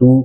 2।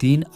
3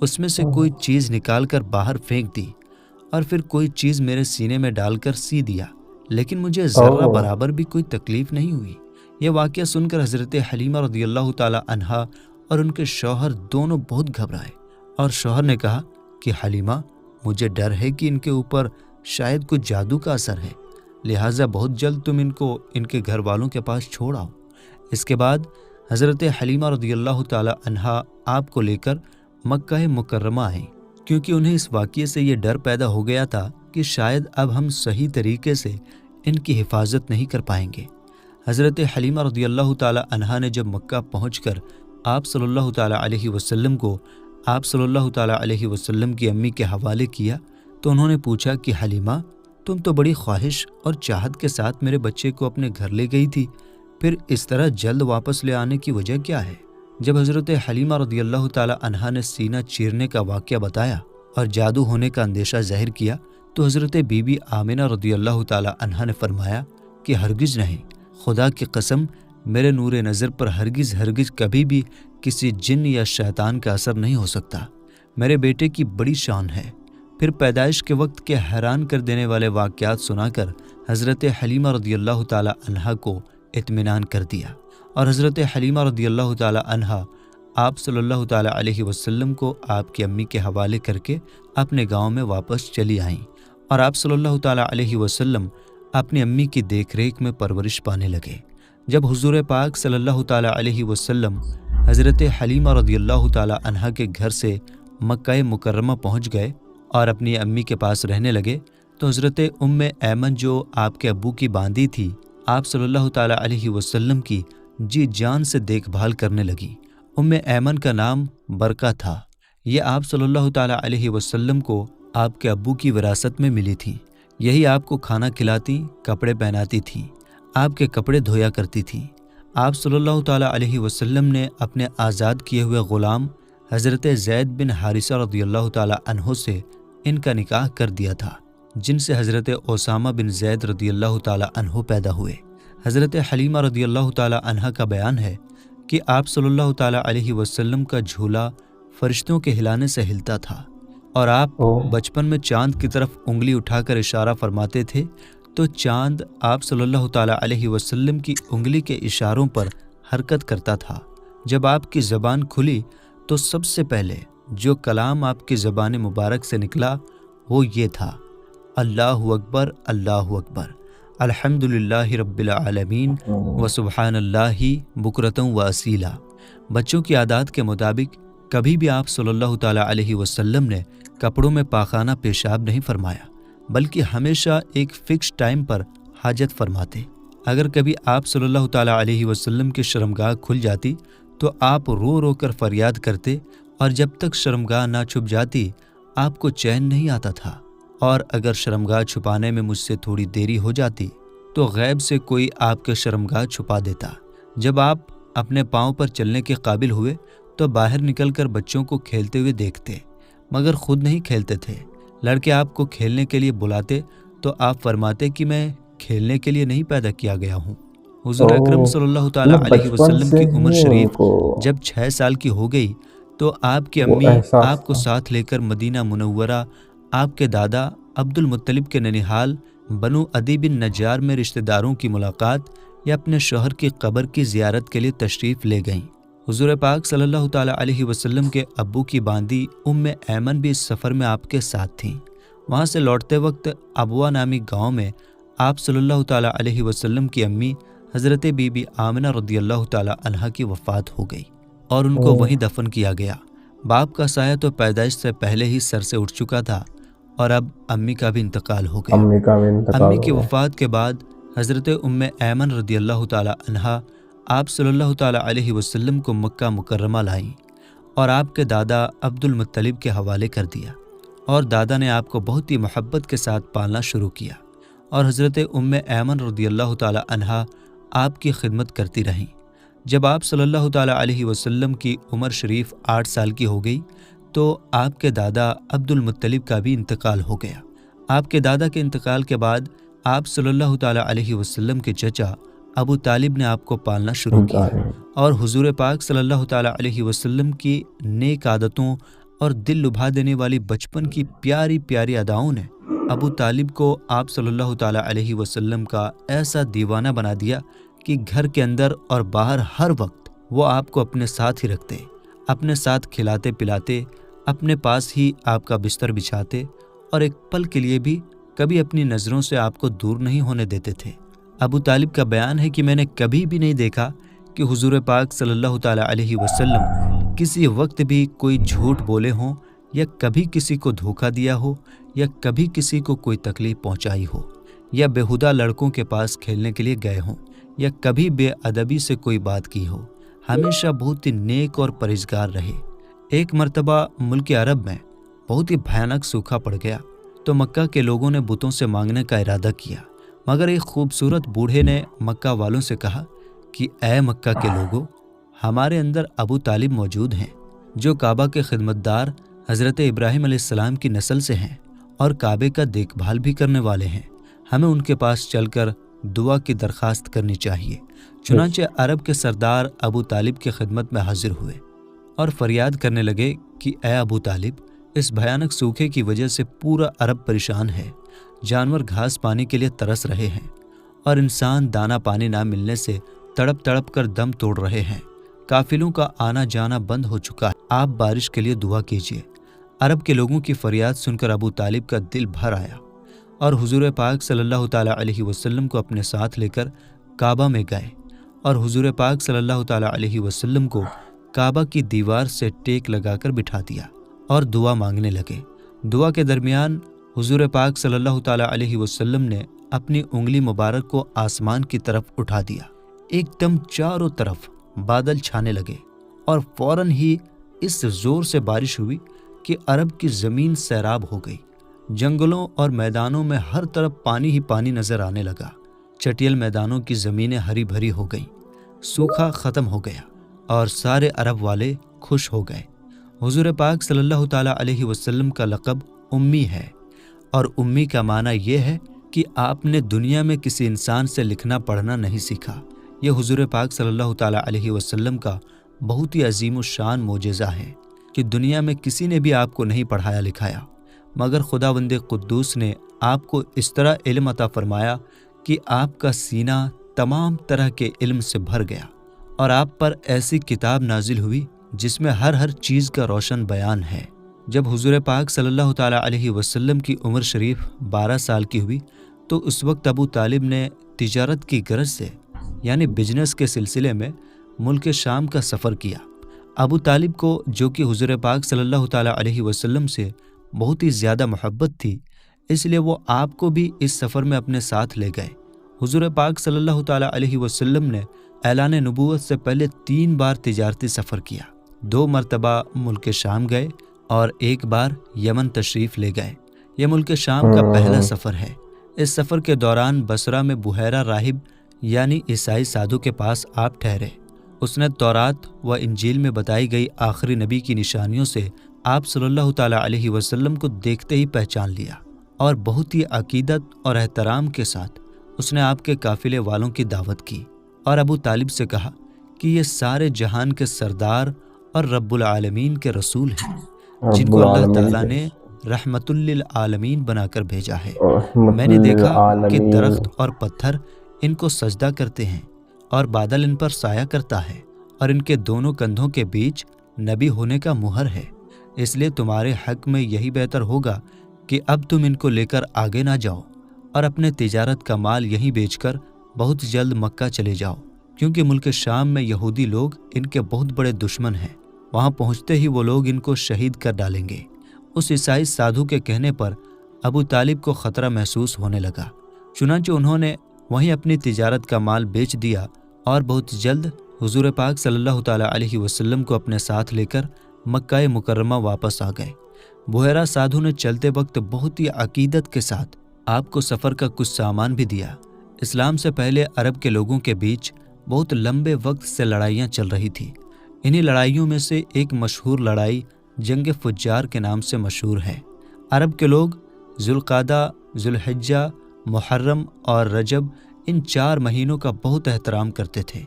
اس میں سے کوئی چیز نکال کر باہر پھینک دی اور پھر کوئی چیز میرے سینے میں ڈال کر سی دیا، لیکن مجھے ذرہ برابر بھی کوئی تکلیف نہیں ہوئی۔ یہ واقعہ سن کر حضرت حلیمہ رضی اللہ تعالی عنہا اور ان کے شوہر دونوں بہت گھبرائے، اور شوہر نے کہا کہ حلیمہ، مجھے ڈر ہے کہ ان کے اوپر شاید کچھ جادو کا اثر ہے، لہٰذا بہت جلد تم ان کو ان کے گھر والوں کے پاس چھوڑ آؤ۔ اس کے بعد حضرت حلیمہ رضی اللہ تعالی عنہا آپ کو لے کر مکہ مکرمہ آئیں، کیونکہ انہیں اس واقعے سے یہ ڈر پیدا ہو گیا تھا کہ شاید اب ہم صحیح طریقے سے ان کی حفاظت نہیں کر پائیں گے۔ حضرت حلیمہ رضی اللہ تعالی عنہا نے جب مکہ پہنچ کر آپ صلی اللہ تعالی علیہ وسلم کو آپ صلی اللہ تعالی علیہ وسلم کی امی کے حوالے کیا تو انہوں نے پوچھا کہ حلیمہ، تم تو بڑی خواہش اور چاہت کے ساتھ میرے بچے کو اپنے گھر لے گئی تھی، پھر اس طرح جلد واپس لے آنے کی وجہ کیا ہے؟ جب حضرت حلیمہ رضی اللہ تعالی عنہا نے سینہ چیرنے کا واقعہ بتایا اور جادو ہونے کا اندیشہ ظاہر کیا تو حضرت بی بی آمنہ رضی اللہ تعالی عنہا نے فرمایا کہ ہرگز نہیں، خدا کی قسم، میرے نور نظر پر ہرگز کبھی بھی کسی جن یا شیطان کا اثر نہیں ہو سکتا۔ میرے بیٹے کی بڑی شان ہے۔ پھر پیدائش کے وقت کے حیران کر دینے والے واقعات سنا کر حضرت حلیمہ رضی اللہ تعالی عنہا کو اطمینان کر دیا، اور حضرت حلیمہ رضی اللہ تعالی عنہا آپ صلی اللہ تعالی علیہ وسلم کو آپ کی امی کے حوالے کر کے اپنے گاؤں میں واپس چلی آئیں، اور آپ صلی اللہ تعالی علیہ وسلم اپنی امی کی دیکھ ریکھ میں پرورش پانے لگے۔ جب حضور پاک صلی اللہ تعالی علیہ وسلم حضرت حلیمہ رضی اللہ تعالی عنہا کے گھر سے مکہ مکرمہ پہنچ گئے اور اپنی امی کے پاس رہنے لگے تو حضرت ام ایمن جو آپ کے ابو کی باندی تھی، آپ صلی اللہ تعالی علیہ وسلم کی جی جان سے دیکھ بھال کرنے لگی۔ ام ایمن کا نام برکہ تھا۔ یہ آپ صلی اللہ تعالی علیہ وسلم کو آپ کے ابو کی وراثت میں ملی تھی۔ یہی آپ کو کھانا کھلاتی، کپڑے پہناتی تھیں، آپ کے کپڑے دھویا کرتی تھیں۔ آپ صلی اللہ تعالی علیہ وسلم نے اپنے آزاد کیے ہوئے غلام حضرت زید بن حارثہ رضی اللہ تعالی عنہ سے ان کا نکاح کر دیا تھا، جن سے حضرت اسامہ بن زید رضی اللہ تعالی عنہ پیدا ہوئے۔ حضرت حلیمہ رضی اللہ تعالی عنہ کا بیان ہے کہ آپ صلی اللہ تعالی علیہ وسلم کا جھولا فرشتوں کے ہلانے سے ہلتا تھا، اور آپ بچپن میں چاند کی طرف انگلی اٹھا کر اشارہ فرماتے تھے تو چاند آپ صلی اللہ تعالی علیہ وسلم کی انگلی کے اشاروں پر حرکت کرتا تھا۔ جب آپ کی زبان کھلی تو سب سے پہلے جو کلام آپ کی زبان مبارک سے نکلا وہ یہ تھا: اللہ اکبر، اللہ اکبر، الحمدللہ رب العالمین وسبحان اللہ بکرۃ و اصیلا۔ بچوں کی عادات کے مطابق کبھی بھی آپ صلی اللہ تعالی علیہ وسلم نے کپڑوں میں پاخانہ پیشاب نہیں فرمایا، بلکہ ہمیشہ ایک فکس ٹائم پر حاجت فرماتے۔ اگر کبھی آپ صلی اللہ تعالی علیہ وسلم کی شرمگاہ کھل جاتی تو آپ رو رو کر فریاد کرتے، اور جب تک شرمگاہ نہ چھپ جاتی آپ کو چین نہیں آتا تھا، اور اگر شرمگاہ چھپانے میں مجھ سے تھوڑی دیری ہو جاتی تو غیب سے کوئی آپ کے شرمگاہ چھپا دیتا۔ جب آپ اپنے پاؤں پر چلنے کے قابل ہوئے تو باہر نکل کر بچوں کو کھیلتے ہوئے دیکھتے، مگر خود نہیں کھیلتے تھے۔ لڑکے آپ کو کھیلنے کے لیے بلاتے تو آپ فرماتے کہ میں کھیلنے کے لیے نہیں پیدا کیا گیا ہوں۔ حضور اکرم صلی اللہ تعالی علیہ وسلم کی عمر شریف جب 6 سال کی ہو گئی تو آپ کی امی آپ کو ساتھ لے کر مدینہ منورہ آپ کے دادا عبد المطلب کے ننیحال بنو عدی بن نجار میں رشتہ داروں کی ملاقات یا اپنے شوہر کی قبر کی زیارت کے لیے تشریف لے گئیں۔ حضور پاک صلی اللہ تعالی علیہ وسلم کے ابو کی باندی ام ایمن بھی اس سفر میں آپ کے ساتھ تھیں۔ وہاں سے لوٹتے وقت ابوا نامی گاؤں میں آپ صلی اللہ تعالی علیہ وسلم کی امی حضرت بی بی آمنہ رضی اللہ تعالی عنہا کی وفات ہو گئی اور ان کو وہیں دفن کیا گیا۔ باپ کا سایہ تو پیدائش سے پہلے ہی سر سے اٹھ چکا تھا، اور اب امی کا بھی انتقال ہو گیا۔ امی کی وفات کے بعد حضرت ام ایمن رضی اللہ تعالی عنہا آپ صلی اللہ تعالی علیہ وسلم کو مکہ مکرمہ لائیں اور آپ کے دادا عبد المطلب کے حوالے کر دیا، اور دادا نے آپ کو بہت ہی محبت کے ساتھ پالنا شروع کیا، اور حضرت ام ایمن رضی اللہ تعالی عنہا آپ کی خدمت کرتی رہیں۔ جب آپ صلی اللہ تعالی علیہ وسلم کی عمر شریف 8 سال کی ہو گئی تو آپ کے دادا عبد المطلب کا بھی انتقال ہو گیا۔ آپ کے دادا کے انتقال کے بعد آپ صلی اللہ تعالی علیہ وسلم کے چچا ابو طالب نے آپ کو پالنا شروع کیا، اور حضور پاک صلی اللہ تعالی علیہ وسلم کی نیک عادتوں اور دل لبھا دینے والی بچپن کی پیاری پیاری اداؤں نے ابو طالب کو آپ صلی اللہ تعالیٰ علیہ وسلم کا ایسا دیوانہ بنا دیا کہ گھر کے اندر اور باہر ہر وقت وہ آپ کو اپنے ساتھ ہی رکھتے، اپنے ساتھ کھلاتے پلاتے، اپنے پاس ہی آپ کا بستر بچھاتے اور ایک پل کے لیے بھی کبھی اپنی نظروں سے آپ کو دور نہیں ہونے دیتے تھے۔ ابو طالب کا بیان ہے کہ میں نے کبھی بھی نہیں دیکھا کہ حضور پاک صلی اللہ تعالیٰ علیہ وسلم کسی وقت بھی کوئی جھوٹ بولے ہوں، یا کبھی کسی کو دھوکہ دیا ہو، یا کبھی کسی کو کوئی تکلیف پہنچائی ہو، یا بےہودہ لڑکوں کے پاس کھیلنے کے لیے گئے ہوں، یا کبھی بے ادبی سے کوئی بات کی ہو۔ ہمیشہ بہت ہی نیک اور پرہیزگار رہے۔ ایک مرتبہ ملک عرب میں بہت ہی بھیانک سوکھا پڑ گیا تو مکہ کے لوگوں نے بتوں سے مانگنے کا ارادہ کیا، مگر ایک خوبصورت بوڑھے نے مکہ والوں سے کہا کہ اے مکہ کے لوگوں، ہمارے اندر ابو طالب موجود ہیں جو کعبہ کے خدمتدار حضرت ابراہیم علیہ السلام کی نسل سے ہیں اور کعبے کا دیکھ بھال بھی کرنے والے ہیں، ہمیں ان کے پاس چل کر دعا کی درخواست کرنی چاہیے۔ چنانچہ عرب کے سردار ابو طالب کی خدمت میں حاضر ہوئے اور فریاد کرنے لگے کہ اے ابو طالب، اس بھیانک سوکھے کی وجہ سے پورا عرب پریشان ہے، جانور گھاس پانی کے لیے ترس رہے ہیں اور انسان دانہ پانی نہ ملنے سے تڑپ تڑپ کر دم توڑ رہے ہیں، قافلوں کا آنا جانا بند ہو چکا ہے، آپ بارش کے لیے دعا کیجیے۔ عرب کے لوگوں کی فریاد سن کر ابو طالب کا دل بھر آیا اور حضور پاک صلی اللہ تعالیٰ علیہ وسلم کو اپنے ساتھ لے کر کعبہ میں گئے اور حضور پاک صلی اللہ تعالیٰ علیہ وسلم کو کعبہ کی دیوار سے ٹیک لگا کر بٹھا دیا اور دعا مانگنے لگے۔ دعا کے درمیان حضور پاک صلی اللہ تعالیٰ علیہ وسلم نے اپنی انگلی مبارک کو آسمان کی طرف اٹھا دیا، ایک دم چاروں طرف بادل چھانے لگے اور فوراً ہی اس زور سے بارش ہوئی کہ عرب کی زمین سیراب ہو گئی۔ جنگلوں اور میدانوں میں ہر طرف پانی ہی پانی نظر آنے لگا، چٹیل میدانوں کی زمینیں ہری بھری ہو گئیں، سوکھا ختم ہو گیا اور سارے عرب والے خوش ہو گئے۔ حضور پاک صلی اللہ تعالیٰ علیہ وسلم کا لقب امی ہے، اور امی کا معنی یہ ہے کہ آپ نے دنیا میں کسی انسان سے لکھنا پڑھنا نہیں سیکھا۔ یہ حضور پاک صلی اللہ تعالیٰ علیہ وسلم کا بہت ہی عظیم الشان معجزہ ہے کہ دنیا میں کسی نے بھی آپ کو نہیں پڑھایا لکھایا، مگر خداوند قدوس نے آپ کو اس طرح علم عطا فرمایا کہ آپ کا سینہ تمام طرح کے علم سے بھر گیا اور آپ پر ایسی کتاب نازل ہوئی جس میں ہر چیز کا روشن بیان ہے۔ جب حضور پاک صلی اللہ تعالیٰ علیہ وسلم کی عمر شریف 12 سال کی ہوئی تو اس وقت ابو طالب نے تجارت کی غرض سے یعنی بزنس کے سلسلے میں ملک شام کا سفر کیا۔ ابو طالب کو جو کہ حضور پاک صلی اللہ تعالیٰ علیہ وسلم سے بہت ہی زیادہ محبت تھی، اس لیے وہ آپ کو بھی اس سفر میں اپنے ساتھ لے گئے۔ حضور پاک صلی اللہ تعالیٰ علیہ وسلم نے اعلان نبوت سے پہلے 3 بار تجارتی سفر کیا، 2 مرتبہ ملک شام گئے اور 1 بار یمن تشریف لے گئے۔ یہ ملک شام کا پہلا سفر ہے۔ اس سفر کے دوران بصرہ میں بحیرہ راہب یعنی عیسائی سادھو کے پاس آپ ٹھہرے۔ اس نے تورات و انجیل میں بتائی گئی آخری نبی کی نشانیوں سے آپ صلی اللہ تعالیٰ علیہ وسلم کو دیکھتے ہی پہچان لیا اور بہت ہی عقیدت اور احترام کے ساتھ اس نے آپ کے قافلے والوں کی دعوت کی اور ابو طالب سے کہا کہ یہ سارے جہان کے سردار اور رب العالمین کے رسول ہیں جن کو اللہ تعالیٰ نے رحمت للعالمین بنا کر بھیجا ہے۔ میں نے دیکھا کہ درخت اور پتھر ان کو سجدہ کرتے ہیں اور بادل ان پر سایہ کرتا ہے اور ان کے دونوں کندھوں کے بیچ نبی ہونے کا مہر ہے، اس لیے تمہارے حق میں یہی بہتر ہوگا کہ اب تم ان کو لے کر آگے نہ جاؤ اور اپنے تجارت کا مال یہیں بیچ کر بہت جلد مکہ چلے جاؤ، کیونکہ ملک شام میں یہودی لوگ ان کے بہت بڑے دشمن ہیں، وہاں پہنچتے ہی وہ لوگ ان کو شہید کر ڈالیں گے۔ اس عیسائی سادھو کے کہنے پر ابو طالب کو خطرہ محسوس ہونے لگا، چنانچہ انہوں نے وہیں اپنی تجارت کا مال بیچ دیا اور بہت جلد حضور پاک صلی اللہ تعالیٰ علیہ وسلم کو اپنے ساتھ لے کر مکہ مکرمہ واپس آ گئے۔ بحیرہ سادھو نے چلتے وقت بہت ہی عقیدت کے ساتھ آپ کو سفر کا کچھ سامان بھی دیا۔ اسلام سے پہلے عرب کے لوگوں کے بیچ بہت لمبے وقت سے لڑائیاں چل رہی تھیں۔ انہی لڑائیوں میں سے ایک مشہور لڑائی جنگ فجار کے نام سے مشہور ہے۔ عرب کے لوگ ذوالقعدہ، ذوالحجہ، محرم اور رجب ان 4 مہینوں کا بہت احترام کرتے تھے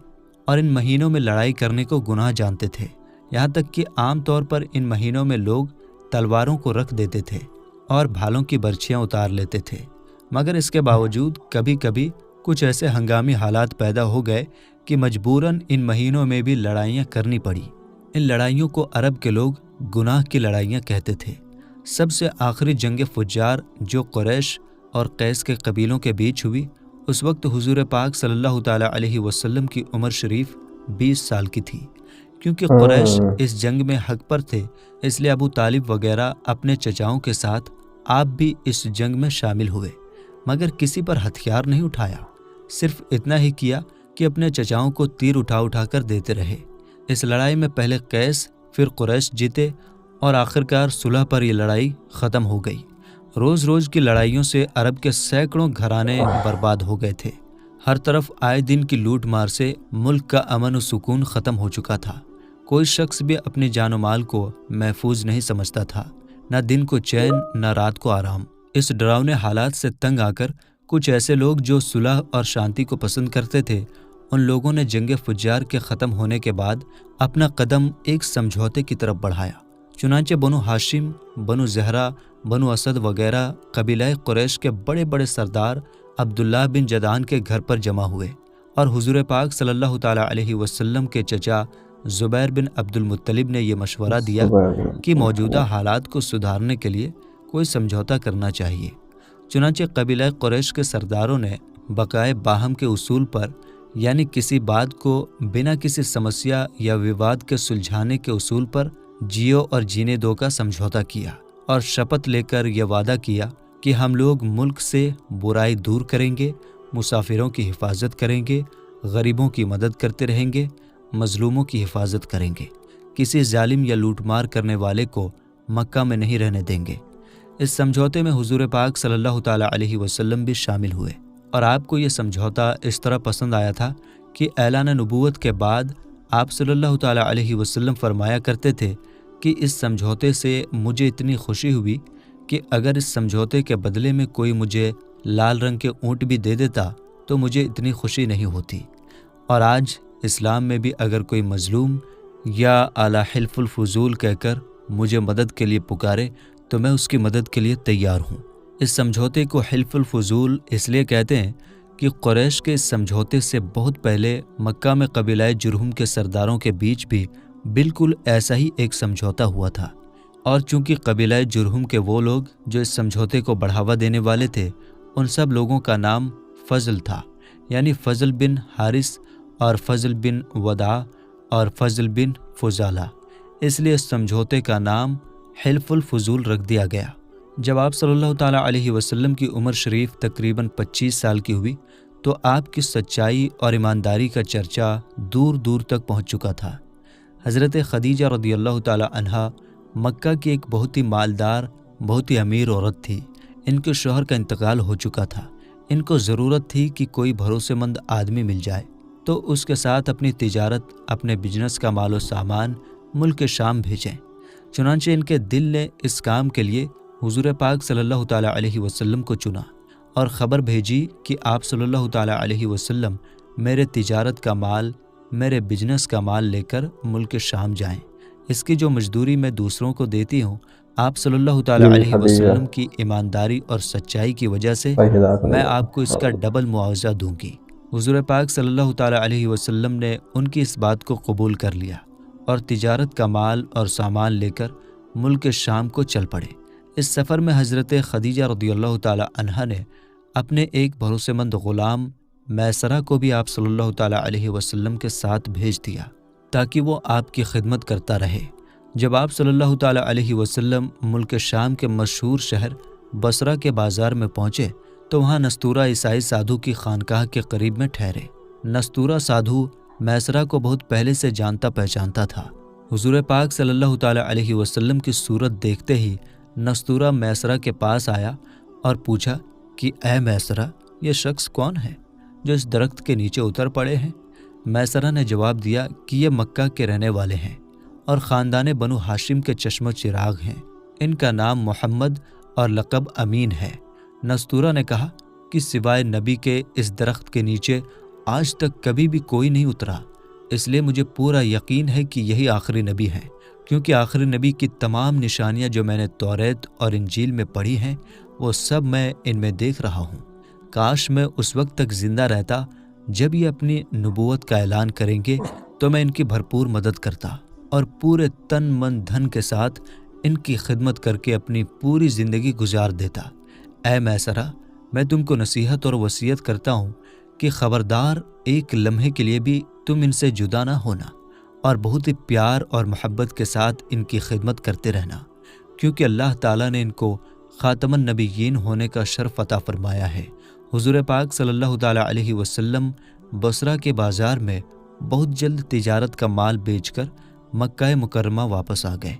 اور ان مہینوں میں لڑائی کرنے کو گناہ جانتے تھے، یہاں تک کہ عام طور پر ان مہینوں میں لوگ تلواروں کو رکھ دیتے تھے اور بھالوں کی برچھیاں اتار لیتے تھے، مگر اس کے باوجود کبھی کبھی کچھ ایسے ہنگامی حالات پیدا ہو گئے کہ مجبوراً ان مہینوں میں بھی لڑائیاں کرنی پڑی۔ ان لڑائیوں کو عرب کے لوگ گناہ کی لڑائیاں کہتے تھے۔ سب سے آخری جنگ فجار جو قریش اور قیس کے قبیلوں کے بیچ ہوئی، اس وقت حضور پاک صلی اللہ تعالیٰ علیہ وسلم کی عمر شریف 20 سال کی تھی۔ کیونکہ قریش اس جنگ میں حق پر تھے، اس لیے ابو طالب وغیرہ اپنے چچاؤں کے ساتھ آپ بھی اس جنگ میں شامل ہوئے، مگر کسی پر ہتھیار نہیں اٹھایا، صرف اتنا ہی کیا کہ اپنے چچاؤں کو تیر اٹھا اٹھا کر دیتے رہے۔ اس لڑائی میں پہلے قیس پھر قریش جیتے اور آخرکار صلح پر یہ لڑائی ختم ہو گئی۔ روز روز کی لڑائیوں سے عرب کے سینکڑوں گھرانے برباد ہو گئے تھے۔ ہر طرف آئے دن کی لوٹ مار سے ملک کا امن و سکون ختم ہو چکا تھا۔ کوئی شخص بھی اپنی جان و مال کو محفوظ نہیں سمجھتا تھا، نہ دن کو چین نہ رات کو آرام۔ اس ڈراؤنے حالات سے تنگ آ کر کچھ ایسے لوگ جو صلح اور شانتی کو پسند کرتے تھے، ان لوگوں نے جنگ فجار کے ختم ہونے کے بعد اپنا قدم ایک سمجھوتے کی طرف بڑھایا۔ چنانچہ بنو ہاشم، بنو زہرہ، بنو اسد وغیرہ قبیلہ قریش کے بڑے بڑے سردار عبداللہ بن جدعان کے گھر پر جمع ہوئے اور حضور پاک صلی اللہ تعالیٰ علیہ وسلم کے چچا زبیر بن عبد المطلب نے یہ مشورہ دیا کہ موجودہ حالات کو سدھارنے کے لیے کوئی سمجھوتا کرنا چاہیے۔ چنانچہ قبیلہ قریش کے سرداروں نے بقائے باہم کے اصول پر، یعنی کسی بات کو بنا کسی سمسیا یا وواد کے سلجھانے کے اصول پر جیو اور جینے دو کا سمجھوتا کیا اور شپت لے کر یہ وعدہ کیا کہ ہم لوگ ملک سے برائی دور کریں گے، مسافروں کی حفاظت کریں گے، غریبوں کی مدد کرتے رہیں گے، مظلوموں کی حفاظت کریں گے، کسی ظالم یا لوٹ مار کرنے والے کو مکہ میں نہیں رہنے دیں گے۔ اس سمجھوتے میں حضور پاک صلی اللہ تعالیٰ علیہ وسلم بھی شامل ہوئے اور آپ کو یہ سمجھوتا اس طرح پسند آیا تھا کہ اعلان نبوت کے بعد آپ صلی اللہ تعالیٰ علیہ وسلم فرمایا کرتے تھے کہ اس سمجھوتے سے مجھے اتنی خوشی ہوئی کہ اگر اس سمجھوتے کے بدلے میں کوئی مجھے لال رنگ کے اونٹ بھی دے دیتا تو مجھے اتنی خوشی نہیں ہوتی۔ اور آج اسلام میں بھی اگر کوئی مظلوم یا اعلی حلف الفضول کہہ کر مجھے مدد کے لیے پکارے تو میں اس کی مدد کے لیے تیار ہوں۔ اس سمجھوتے کو حلف الفضول اس لیے کہتے ہیں کہ قریش کے اس سمجھوتے سے بہت پہلے مکہ میں قبیلہ جرہم کے سرداروں کے بیچ بھی بالکل ایسا ہی ایک سمجھوتا ہوا تھا، اور چونکہ قبیلہ جرہم کے وہ لوگ جو اس سمجھوتے کو بڑھاوا دینے والے تھے، ان سب لوگوں کا نام فضل تھا، یعنی فضل بن حارث اور فضل بن وداع اور فضل بن فضالہ، اس لیے اس سمجھوتے کا نام حلف الفضول رکھ دیا گیا۔ جب آپ صلی اللہ تعالیٰ علیہ وسلم کی عمر شریف تقریباً 25 سال کی ہوئی تو آپ کی سچائی اور ایمانداری کا چرچا دور دور تک پہنچ چکا تھا۔ حضرت خدیجہ رضی اللہ تعالیٰ عنہا مکہ کی ایک بہت ہی مالدار، بہت ہی امیر عورت تھی۔ ان کے شوہر کا انتقال ہو چکا تھا۔ ان کو ضرورت تھی کہ کوئی بھروسے مند آدمی مل جائے تو اس کے ساتھ اپنی تجارت، اپنے بزنس کا مال و سامان ملک شام بھیجیں۔ چنانچہ ان کے دل نے اس کام کے لیے حضور پاک صلی اللہ تعالیٰ علیہ وسلم کو چنا اور خبر بھیجی کہ آپ صلی اللہ تعالیٰ علیہ وسلم میرے تجارت کا مال، میرے بزنس کا مال لے کر ملک شام جائیں۔ اس کی جو مزدوری میں دوسروں کو دیتی ہوں، آپ صلی اللہ تعالیٰ علیہ وسلم کی ایمانداری اور سچائی کی وجہ سے میں آپ کو اس کا ڈبل معاوضہ دوں گی۔ حضور پاک صلی اللہ تعالیٰ علیہ وسلم نے ان کی اس بات کو قبول کر لیا اور تجارت کا مال اور سامان لے کر ملک شام کو چل پڑے۔ اس سفر میں حضرت خدیجہ رضی اللہ تعالیٰ عنہا نے اپنے ایک بھروسے مند غلام میسرہ کو بھی آپ صلی اللہ تعالیٰ علیہ وسلم کے ساتھ بھیج دیا تاکہ وہ آپ کی خدمت کرتا رہے۔ جب آپ صلی اللہ تعالیٰ علیہ وسلم ملک شام کے مشہور شہر بصرہ کے بازار میں پہنچے تو وہاں نستورہ عیسائی سادھو کی خانقاہ کے قریب میں ٹھہرے۔ نستورہ سادھو میسرہ کو بہت پہلے سے جانتا پہچانتا تھا۔ حضور پاک صلی اللہ تعالیٰ علیہ وسلم کی صورت دیکھتے ہی نستورہ میسرہ کے پاس آیا اور پوچھا کہ اے میسرہ، یہ شخص کون ہے جو اس درخت کے نیچے اتر پڑے ہیں؟ میسرہ نے جواب دیا کہ یہ مکہ کے رہنے والے ہیں اور خاندان بنو ہاشم کے چشم و چراغ ہیں۔ ان کا نام محمد اور لقب امین ہے۔ نستورہ نے کہا کہ سوائے نبی کے اس درخت کے نیچے آج تک کبھی بھی کوئی نہیں اترا، اس لیے مجھے پورا یقین ہے کہ یہی آخری نبی ہیں۔ کیونکہ آخری نبی کی تمام نشانیاں جو میں نے توریت اور انجیل میں پڑھی ہیں وہ سب میں ان میں دیکھ رہا ہوں۔ کاش میں اس وقت تک زندہ رہتا جب یہ اپنی نبوت کا اعلان کریں گے تو میں ان کی بھرپور مدد کرتا اور پورے تن من دھن کے ساتھ ان کی خدمت کر کے اپنی پوری زندگی گزار دیتا۔ اے میسرہ، میں تم کو نصیحت اور وصیت کرتا ہوں کہ خبردار ایک لمحے کے لیے بھی تم ان سے جدا نہ ہونا اور بہت ہی پیار اور محبت کے ساتھ ان کی خدمت کرتے رہنا، کیونکہ اللہ تعالیٰ نے ان کو خاتم النبیین ہونے کا شرف عطا فرمایا ہے۔ حضور پاک صلی اللہ تعالیٰ علیہ وسلم بصرہ کے بازار میں بہت جلد تجارت کا مال بیچ کر مکہ مکرمہ واپس آ گئے۔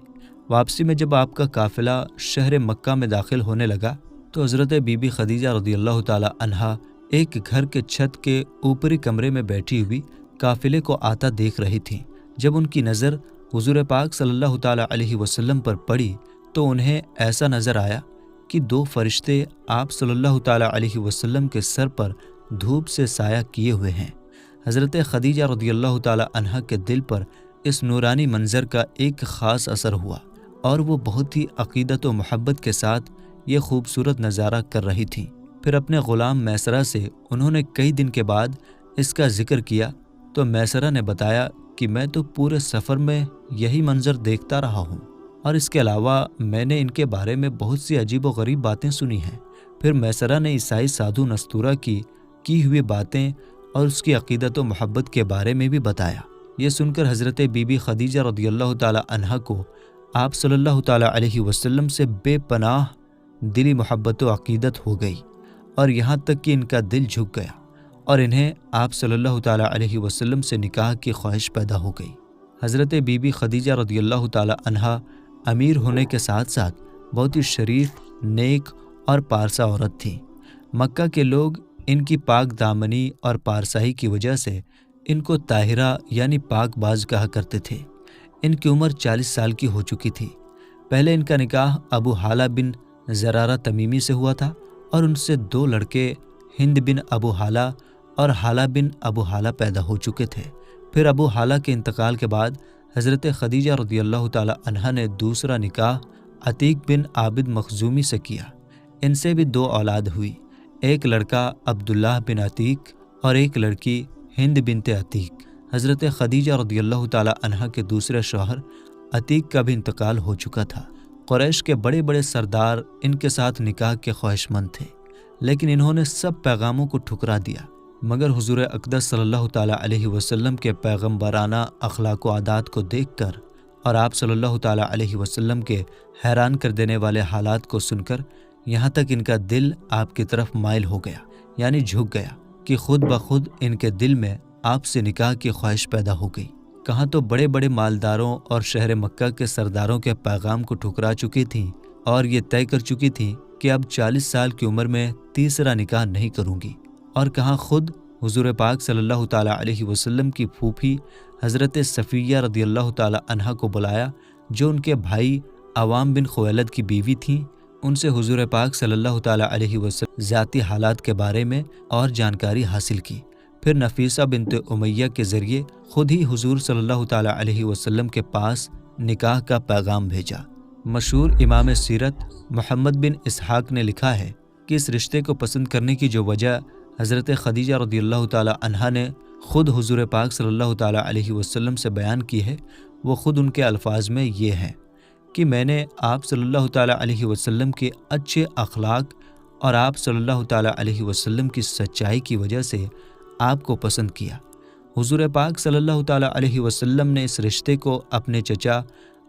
واپسی میں جب آپ کا قافلہ شہر مکہ میں داخل ہونے لگا تو حضرت بی بی خدیجہ رضی اللہ تعالیٰ عنہا ایک گھر کے چھت کے اوپری کمرے میں بیٹھی ہوئی قافلے کو آتا دیکھ رہی تھیں۔ جب ان کی نظر حضور پاک صلی اللہ تعالیٰ علیہ وسلم پر پڑی تو انہیں ایسا نظر آیا کہ دو فرشتے آپ صلی اللہ تعالیٰ علیہ وسلم کے سر پر دھوپ سے سایہ کیے ہوئے ہیں۔ حضرت خدیجہ رضی اللہ تعالیٰ عنہا کے دل پر اس نورانی منظر کا ایک خاص اثر ہوا اور وہ بہت ہی عقیدت و محبت کے ساتھ یہ خوبصورت نظارہ کر رہی تھیں۔ پھر اپنے غلام میسرہ سے انہوں نے کئی دن کے بعد اس کا ذکر کیا تو میسرہ نے بتایا کہ میں تو پورے سفر میں یہی منظر دیکھتا رہا ہوں، اور اس کے علاوہ میں نے ان کے بارے میں بہت سی عجیب و غریب باتیں سنی ہیں۔ پھر میسرہ نے عیسائی سادھو نستورہ کی ہوئی باتیں اور اس کی عقیدت و محبت کے بارے میں بھی بتایا۔ یہ سن کر حضرت بی بی خدیجہ رضی اللہ تعالیٰ عنہا کو آپ صلی اللہ تعالیٰ علیہ وسلم سے بے پناہ دلی محبت و عقیدت ہو گئی، اور یہاں تک کہ ان کا دل جھک گیا اور انہیں آپ صلی اللہ تعالیٰ علیہ وسلم سے نکاح کی خواہش پیدا ہو گئی۔ حضرت بی بی خدیجہ رضی اللہ تعالیٰ عنہا امیر ہونے کے ساتھ ساتھ بہت ہی شریف، نیک اور پارسا عورت تھیں۔ مکہ کے لوگ ان کی پاک دامنی اور پارسائی کی وجہ سے ان کو طاہرہ یعنی پاک باز کہا کرتے تھے۔ ان کی عمر 40 سال کی ہو چکی تھی۔ پہلے ان کا نکاح ابو حالہ بن زرارہ تمیمی سے ہوا تھا اور ان سے 2 لڑکے ہند بن ابو حالہ اور حالہ بن ابو حالہ پیدا ہو چکے تھے۔ پھر ابو حالہ کے انتقال کے بعد حضرت خدیجہ رضی اللہ تعالیٰ عنہا نے دوسرا نکاح عتیق بن عابد مخزومی سے کیا۔ ان سے بھی 2 اولاد ہوئی، ایک لڑکا عبداللہ بن عتیق اور ایک لڑکی ہند بنت عتیق۔ حضرت خدیجہ رضی اللہ تعالیٰ عنہا کے دوسرے شوہر عتیق کا بھی انتقال ہو چکا تھا۔ قریش کے بڑے بڑے سردار ان کے ساتھ نکاح کے خواہش مند تھے، لیکن انہوں نے سب پیغاموں کو ٹھکرا دیا، مگر حضور اقدس صلی اللہ تعالیٰ علیہ وسلم کے پیغمبرانہ اخلاق و عادات کو دیکھ کر اور آپ صلی اللہ تعالیٰ علیہ وسلم کے حیران کر دینے والے حالات کو سن کر یہاں تک ان کا دل آپ کی طرف مائل ہو گیا، یعنی جھک گیا کہ خود بخود ان کے دل میں آپ سے نکاح کی خواہش پیدا ہو گئی۔ کہاں تو بڑے بڑے مالداروں اور شہر مکہ کے سرداروں کے پیغام کو ٹھکرا چکی تھیں اور یہ طے کر چکی تھیں کہ اب 40 سال کی عمر میں تیسرا نکاح نہیں کروں گی، اور کہاں خود حضور پاک صلی اللہ تعالیٰ علیہ وسلم کی پھوپھی حضرت صفیہ رضی اللہ تعالیٰ عنہا کو بلایا، جو ان کے بھائی عوام بن خویلد کی بیوی تھیں۔ ان سے حضور پاک صلی اللہ تعالیٰ علیہ وسلم ذاتی حالات کے بارے میں اور جانکاری حاصل کی۔ پھر نفیسہ بنت امیہ کے ذریعے خود ہی حضور صلی اللہ تعالیٰ علیہ وسلم کے پاس نکاح کا پیغام بھیجا۔ مشہور امام سیرت محمد بن اسحاق نے لکھا ہے کہ اس رشتے کو پسند کرنے کی جو وجہ حضرت خدیجہ رضی اللہ تعالیٰ عنہا نے خود حضور پاک صلی اللہ تعالیٰ علیہ وسلم سے بیان کی ہے، وہ خود ان کے الفاظ میں یہ ہے کہ میں نے آپ صلی اللہ تعالیٰ علیہ وسلم کے اچھے اخلاق اور آپ صلی اللہ تعالیٰ علیہ وسلم کی سچائی کی وجہ سے آپ کو پسند کیا۔ حضور پاک صلی اللہ تعالیٰ علیہ وسلم نے اس رشتے کو اپنے چچا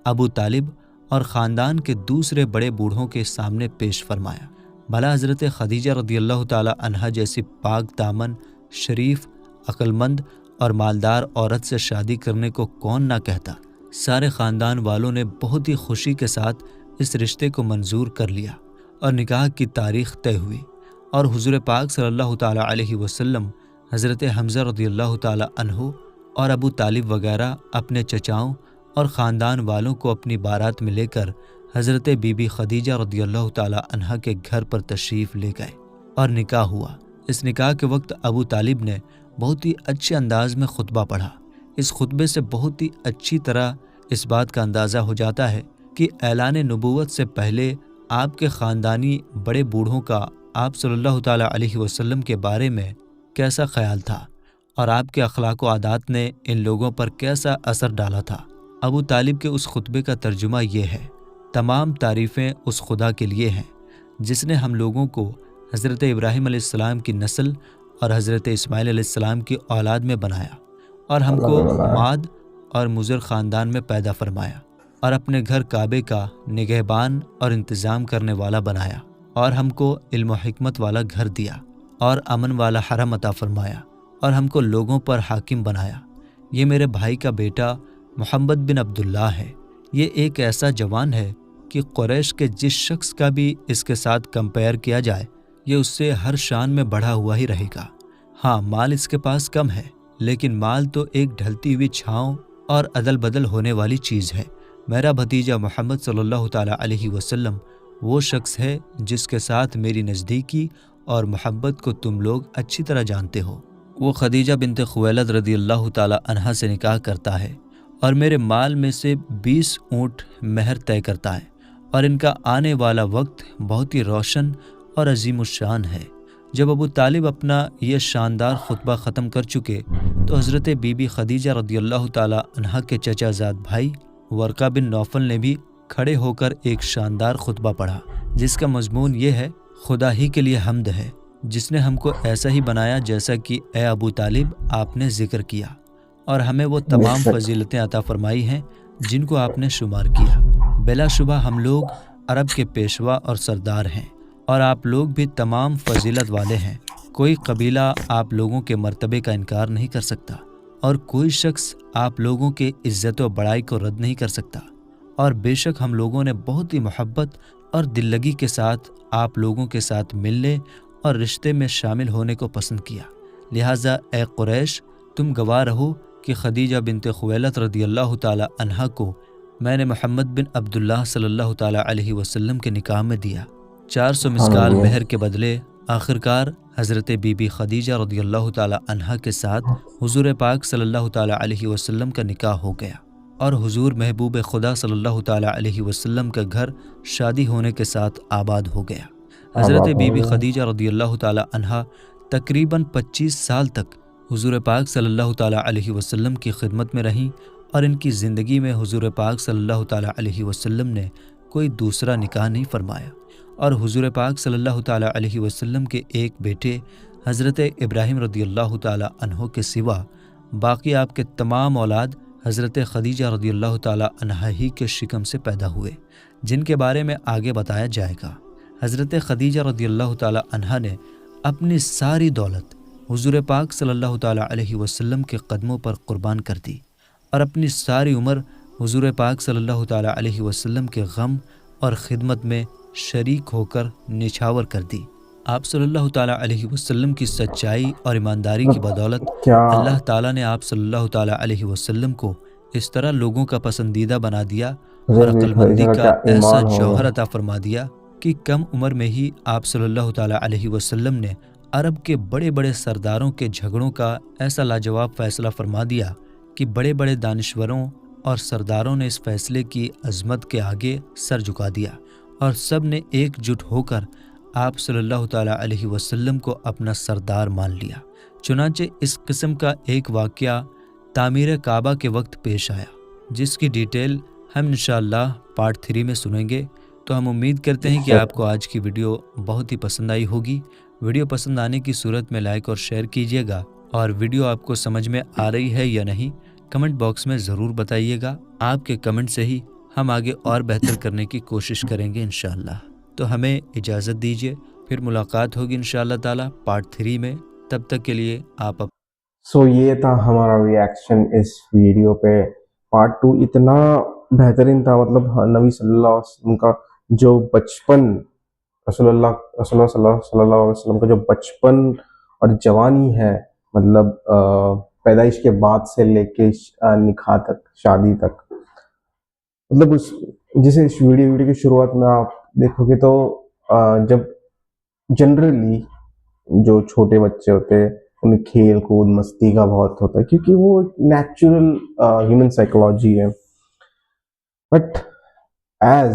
ابو طالب اور خاندان کے دوسرے بڑے بوڑھوں کے سامنے پیش فرمایا۔ بھلا حضرت خدیجہ رضی اللہ تعالیٰ عنہا جیسی پاک دامن، شریف، عقل مند اور مالدار عورت سے شادی کرنے کو کون نہ کہتا۔ سارے خاندان والوں نے بہت ہی خوشی کے ساتھ اس رشتے کو منظور کر لیا اور نکاح کی تاریخ طے ہوئی، اور حضور پاک صلی اللہ تعالیٰ علیہ وسلم حضرت حمزہ رضی اللہ تعالیٰ عنہ اور ابو طالب وغیرہ اپنے چچاؤں اور خاندان والوں کو اپنی بارات میں لے کر حضرت بی بی خدیجہ رضی اللہ تعالیٰ عنہا کے گھر پر تشریف لے گئے اور نکاح ہوا۔ اس نکاح کے وقت ابو طالب نے بہت ہی اچھے انداز میں خطبہ پڑھا۔ اس خطبے سے بہت ہی اچھی طرح اس بات کا اندازہ ہو جاتا ہے کہ اعلان نبوت سے پہلے آپ کے خاندانی بڑے بوڑھوں کا آپ صلی اللہ تعالیٰ علیہ وسلم کے بارے میں کیسا خیال تھا اور آپ کے اخلاق و عادات نے ان لوگوں پر کیسا اثر ڈالا تھا۔ ابو طالب کے اس خطبے کا ترجمہ یہ ہے: تمام تعریفیں اس خدا کے لیے ہیں جس نے ہم لوگوں کو حضرت ابراہیم علیہ السلام کی نسل اور حضرت اسماعیل علیہ السلام کی اولاد میں بنایا اور ہم کو ماد اور مضر خاندان میں پیدا فرمایا اور اپنے گھر کعبے کا نگہبان اور انتظام کرنے والا بنایا اور ہم کو علم و حکمت والا گھر دیا اور امن والا حرم عطا فرمایا اور ہم کو لوگوں پر حاکم بنایا۔ یہ میرے بھائی کا بیٹا محمد بن عبداللہ ہے۔ یہ ایک ایسا جوان ہے کہ قریش کے جس شخص کا بھی اس کے ساتھ کمپیئر کیا جائے یہ اس سے ہر شان میں بڑھا ہوا ہی رہے گا۔ ہاں، مال اس کے پاس کم ہے، لیکن مال تو ایک ڈھلتی ہوئی چھاؤں اور عدل بدل ہونے والی چیز ہے۔ میرا بھتیجا محمد صلی اللہ تعالیٰ علیہ وسلم وہ شخص ہے جس کے ساتھ میری نزدیکی اور محبت کو تم لوگ اچھی طرح جانتے ہو۔ وہ خدیجہ بنت خویلد رضی اللہ تعالیٰ عنہا سے نکاح کرتا ہے اور میرے مال میں سے 20 اونٹ مہر طے کرتا ہے، اور ان کا آنے والا وقت بہت ہی روشن اور عظیم الشان ہے۔ جب ابو طالب اپنا یہ شاندار خطبہ ختم کر چکے تو حضرت بی بی خدیجہ رضی اللہ تعالیٰ عنہا کے چچا زاد بھائی ورقہ بن نوفل نے بھی کھڑے ہو کر ایک شاندار خطبہ پڑھا جس کا مضمون یہ ہے: خدا ہی کے لیے حمد ہے جس نے ہم کو ایسا ہی بنایا جیسا کہ اے ابو طالب آپ نے ذکر کیا، اور ہمیں وہ تمام فضیلتیں عطا فرمائی ہیں جن کو آپ نے شمار کیا۔ بلا شبہ ہم لوگ عرب کے پیشوا اور سردار ہیں، اور آپ لوگ بھی تمام فضیلت والے ہیں۔ کوئی قبیلہ آپ لوگوں کے مرتبے کا انکار نہیں کر سکتا، اور کوئی شخص آپ لوگوں کے عزت و بڑائی کو رد نہیں کر سکتا، اور بے شک ہم لوگوں نے بہت ہی محبت اور دل لگی کے ساتھ آپ لوگوں کے ساتھ ملنے اور رشتے میں شامل ہونے کو پسند کیا۔ لہٰذا اے قریش، تم گواہ رہو کہ خدیجہ بنت خویلد رضی اللہ تعالیٰ عنہا کو میں نے محمد بن عبداللہ صلی اللہ تعالیٰ علیہ وسلم کے نکاح میں دیا 400 مسکال مہر کے بدلے۔ آخرکار حضرت بی بی خدیجہ رضی اللہ تعالیٰ عنہا کے ساتھ حضور پاک صلی اللہ تعالیٰ علیہ وسلم کا نکاح ہو گیا، اور حضور محبوب خدا صلی اللہ تعالیٰ علیہ وسلم کا گھر شادی ہونے کے ساتھ آباد ہو گیا۔ حضرت بی بی خدیجہ رضی اللہ تعالیٰ عنہا تقریباً 25 سال تک حضور پاک صلی اللہ تعالیٰ علیہ وسلم کی خدمت میں رہیں، اور ان کی زندگی میں حضور پاک صلی اللہ تعالیٰ علیہ وسلم نے کوئی دوسرا نکاح نہیں فرمایا، اور حضور پاک صلی اللہ تعالیٰ علیہ وسلم کے ایک بیٹے حضرت ابراہیم رضی اللہ تعالیٰ عنہ کے سوا باقی آپ کے تمام اولاد حضرت خدیجہ رضی اللہ تعالیٰ عنہا ہی کے شکم سے پیدا ہوئے، جن کے بارے میں آگے بتایا جائے گا۔ حضرت خدیجہ رضی اللہ تعالیٰ عنہا نے اپنی ساری دولت حضور پاک صلی اللہ تعالیٰ علیہ وسلم کے قدموں پر قربان کر دی، اور اپنی ساری عمر حضور پاک صلی اللہ تعالیٰ علیہ وسلم کے غم اور خدمت میں شریک ہو کر نچھاور کر دی۔ آپ صلی اللہ تعالیٰ علیہ وسلم کی سچائی اور ایمانداری کی بدولت اللہ تعالیٰ نے آپ صلی اللہ تعالیٰ علیہ وسلم کو اس طرح لوگوں کا پسندیدہ بنا دیا اور عقل مندی کا ایسا جوہر عطا فرما دیا کہ کم عمر میں ہی آپ صلی اللہ تعالیٰ علیہ وسلم نے عرب کے بڑے بڑے سرداروں کے جھگڑوں کا ایسا لاجواب فیصلہ فرما دیا کہ بڑے بڑے دانشوروں اور سرداروں نے اس فیصلے کی عظمت کے آگے سر جھکا دیا، اور سب نے ایک جٹ ہو کر آپ صلی اللہ تعالیٰ علیہ وسلم کو اپنا سردار مان لیا۔ چنانچہ اس قسم کا ایک واقعہ تعمیر کعبہ کے وقت پیش آیا، جس کی ڈیٹیل ہم انشاءاللہ پارٹ 3 میں سنیں گے۔ تو ہم امید کرتے ہیں کہ آپ کو آج کی ویڈیو بہت ہی پسند آئی ہوگی۔ ویڈیو پسند آنے کی صورت میں لائک اور شیئر کیجیے گا، اور ویڈیو آپ کو سمجھ میں آ رہی ہے یا نہیں کمنٹ باکس میں ضرور بتائیے گا۔ آپ کے کمنٹ سے ہی ہم آگے اور بہتر کرنے کی کوشش کریں گے انشاءاللہ۔ تو ہمیں اجازت دیجیے، پھر ملاقات ہوگی انشاءاللہ تعالیٰ پارٹ 3 میں۔ تب تک کے لیے آپ یہ تھا ہمارا ریاکشن اس ویڈیو پہ۔ پارٹ 2 اتنا بہترین تھا، مطلب نبی صلی اللہ علیہ وسلم کا جو بچپن، رسول اللہ صلی اللہ علیہ وسلم کا جو بچپن اور جوانی ہے، مطلب پیدائش کے بعد سے لے کے نکاح تک، شادی تک، مطلب جسے اس ویڈیو کی شروعات میں آپ دیکھو گے تو جب جنرلی جو چھوٹے بچے ہوتے ہیں ان کھیل کود مستی کا بہت ہوتا ہے، کیونکہ وہ نیچرل ہیومن سائیکولوجی ہے But as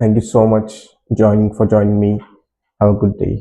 Thank you so much for joining me. Have a good day.